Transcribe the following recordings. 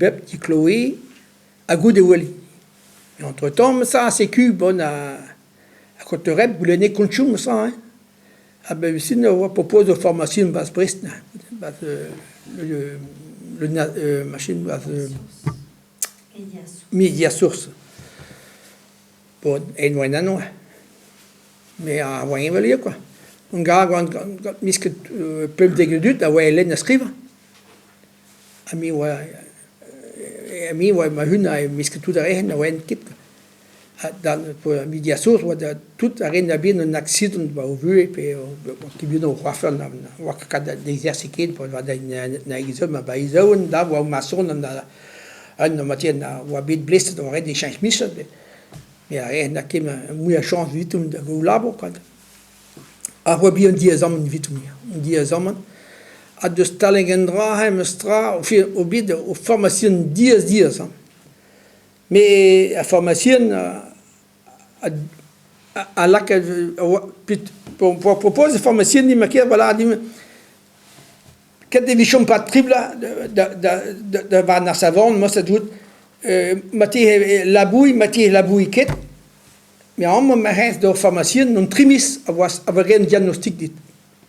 Bep di Chloé à goût de Wally. Et entre-temps, ça a sécu, bon, à Cotorep, vous l'avez conçu, ça, hein. Ah ben, ici, on propose de formation de base Brest, le machine base Media Source. Bon, et nous, non. Mais à voyer, voilà, quoi. Un gars, quand misque peu de dégradut, à voyer l'aide à scrive. Ami, ouais, ma hune a misque tout derrière, à voyer une kit, quoi. Dans le Media Source, tout a rien bien un accident, au vu, et puis, qui vient au coiffeur, on voit qu'il des exercices, pour voir des examens, mais ils ont d'avoir maçon, on matière, on a bien blessé, on aurait des changements, mais rien n'a qu'à me chance vite, on a eu labo, quoi. Avoir bien 10 ans, vite, 10 ans, à de Stalingen Draheim, Stra, au biais de formation 10 ans. Mais la formation, à laquelle, pour proposer la formation, il m'a dit, voilà, quand des visions pas triple de Varna Savon, moi, ça doute, la bouille quête, mais en moment, de la formation, on trimis avoir un diagnostic dit.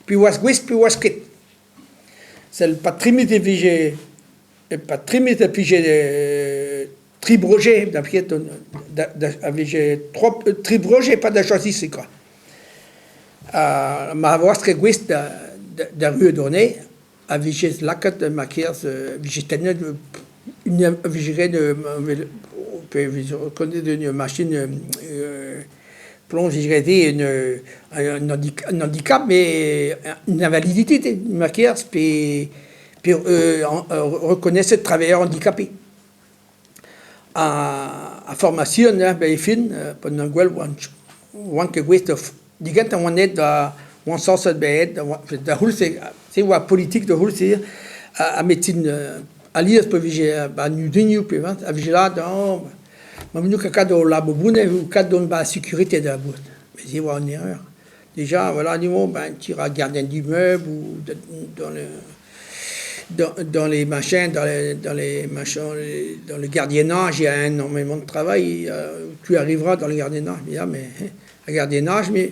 Puis, puis, quête. C'est pas trimis de vigé, pas trimis de vigé, tribroger, avec trois tribroger, pas de choisir, c'est quoi. Ma voix très guiste de rue donnée, avec la carte de ma caisse, végétalienne, une une machine plongée, un handicap, mais une invalidité, ma caisse, puis reconnaître ce travailleur handicapé. A formation, ben fin, pendant que gusto, digant on est dans un sens de bête, de hulse, c'est la politique de hulse, à médecine, à lire pour viger, à nous puis à viger là, dans, mais nous quand on l'a boubune, ou quand on la sécurité de la boîte, mais c'est une erreur. Déjà, voilà, nous, ben, tu iras gardien d'immeuble ou dans les machins, dans le gardiennage, il y a énormément de travail. Tu arriveras dans le gardiennage, mais le gardiennage, mais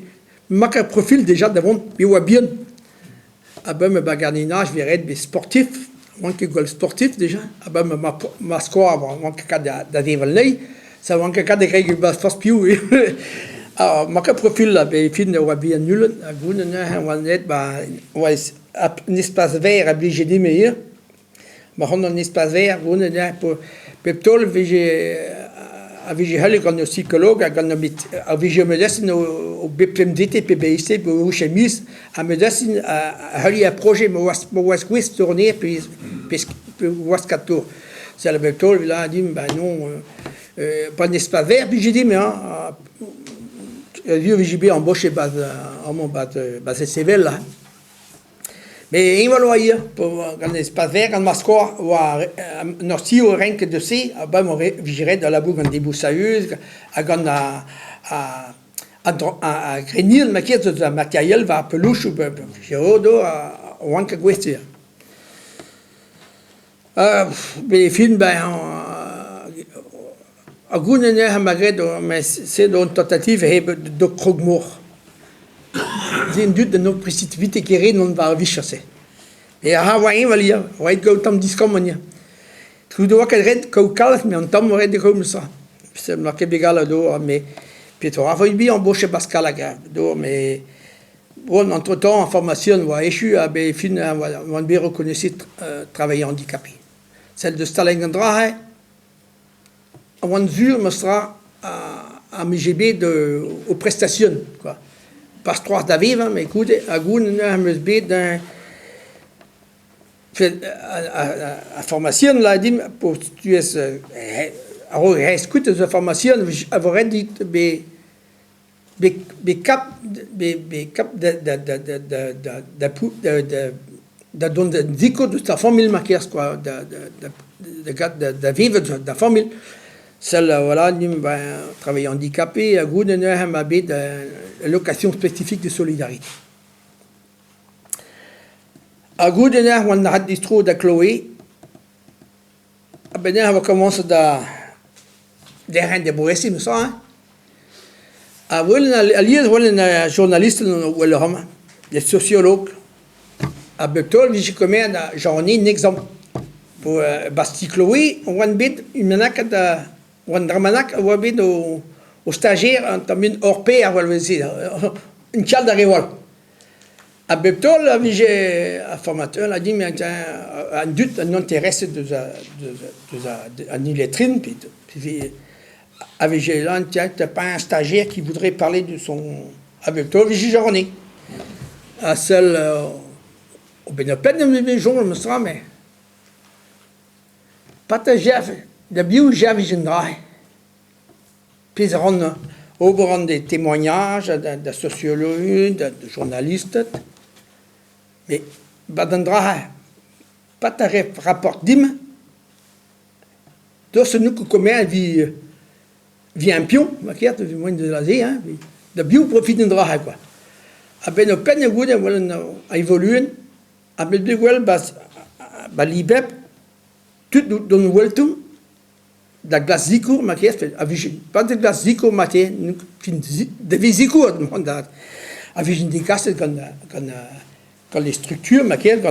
un profil déjà devant, mais ouais bien. Ah ben, le gardiennage, je vais être sportif, moins que le sportif déjà. Ah ben, ma score, moins que de développer, ça moins que de créer une force plus. Alors, mon profil là, ben, fin de bien nul. À Goune, on va être, ouais. Un espace vert obligé de meilleur. Mais on a un espace vert, on a pour Peptol, avec un psychologue, avec je me laisse au BPMDT, PBIC, pour chemise, à me laisse un projet, mais on va se tourner, puis on va se tour. C'est le Peptol, il a dit, ben non, pas un espace vert, puis j'ai dit, mais j'ai bien embauché base civile là. Mais il va loyer pour un espace vert, un mascotte, ou un si au rien que de ces, ben moi j'irai dans la boucle un début sérieux, à grenir le maquette de la matériel va peluche ou géodo à wanka guestia. Les films ben à Gounene à Maghreb, mais c'est une tentative de Krogmoor. C'est une doute de nos précipitations qui non va vite chasser. Et à Hawaï, on va être comme discomonia. Tout doit être comme calme, mais on tombe aurait des comme ça. C'est marqué bégal mais puis tu vas bien embaucher Pascal à grave. Mais bon, entre-temps, en formation, on va échouer à fin, on va bien reconnaître travailler handicapé. Celle de Stalingrad, on va me sera à MGB aux prestations, quoi. Pas trois d'aviv, mais écoutez, à Goune, on me dit à formation, là, dit, pour tu es, écoute, la formation, avoir dit, cap de dico de ta famille, maquillage, quoi, de vivre de la famille. Celle, voilà, nous travaillons handicapés, à Goune, on a de location spécifique de solidarité. À Goune, on a dit trop de Chloé. ben we commencen da de hand de boesim ça willen journalisten willen haben de sociologue betol wie komen da journée un exemple pour Basticloé on bid imenak da on dramanak on bid au stagiaire também orpe a valvezi une chal da rewal a betol j'ai un formateur a dit mais un doute un intérêt de un illettrine puis avec là t'as pas un stagiaire qui voudrait parler de son avec toi j'ai journée à celle au bénéfice de mes jours me sera mais partager de bio j'avais une draille puis on ouvre des témoignages de sociologues de journalistes mais badandra pas ta rapport dim donc nous comment vie un pion ma carte du moins de l'Asie hein de bio profite d'indra quoi a ben peine goût à évoluer a ben de wel bas libeb tout dans weltum da glace zico ma carte a vision pas de glace zico maté de visico a vision des castes quand les structures ma carte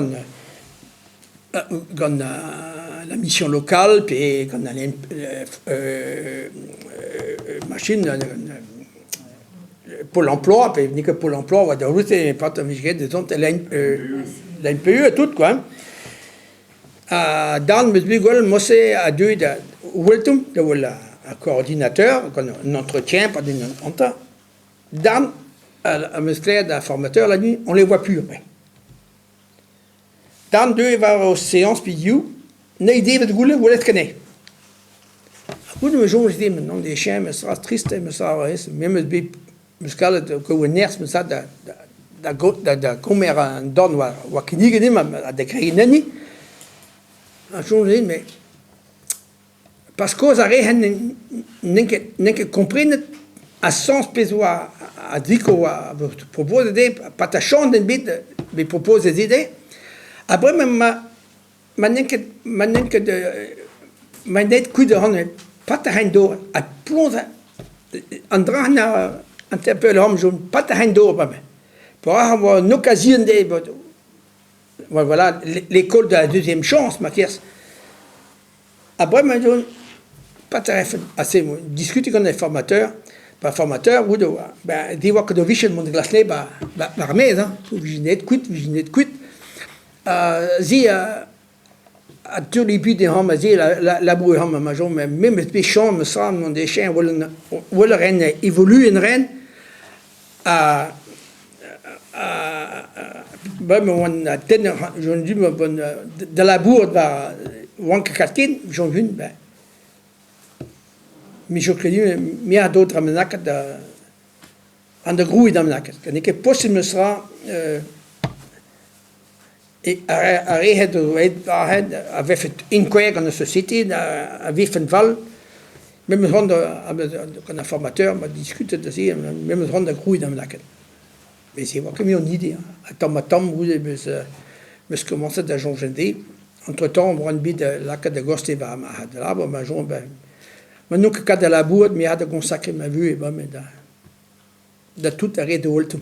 quand la mission locale puis quand la machine Pôle emploi puis ni que Pôle emploi va de route et pas de des autres la NPE tout quoi dans le bigol moi c'est à deux de weltum de voilà un coordinateur un entretien pas d'une entente dans un mesclé d'un formateur la nuit on les voit plus après dans deux il va aux séances puis you n'a idée de gouler vous l'êtes connaît beaucoup de gens je dis maintenant des chiens mais ça triste mais ça même me scale que vous nerfs mais ça da comer un don ou qui n'y gagne à décrire nani un jour mais parce que ça rien n'est que comprendre à sens pessoa à dire que propose des patachons d'un bit mais propose des idées après man net coup de hand pas ta hando a plonge andrana un peu l'homme jaune pas ta hando pour avoir une occasion de voilà l'école de la deuxième chance ma caisse après man jaune pas ta assez discuter avec les formateurs pas formateur ou de ben dis que de vision mon glace ba l'armée hein viginet quit à tout début des hommes la boue homme major mais même les champs me semble des chiens ou le reine évolue une reine ben on a tenu je dis de la bourde va wank katkin j'en vu ben mais je crois mais à d'autres amenac de en de grouille d'amenac que possible sera et avait fait inquiéter dans la société, avait fait un val, même un formateur m'a discuté de ça, même un de grouille dans la quête. Mais c'est pas comme une idée. Attends, vous me commencé à changer. Entre-temps, on a une bide de la quête de Goste va de là, ma journée, ben, nous que de la bourde, mais il a consacré ma vue et ben, de tout arrêt de Holtum.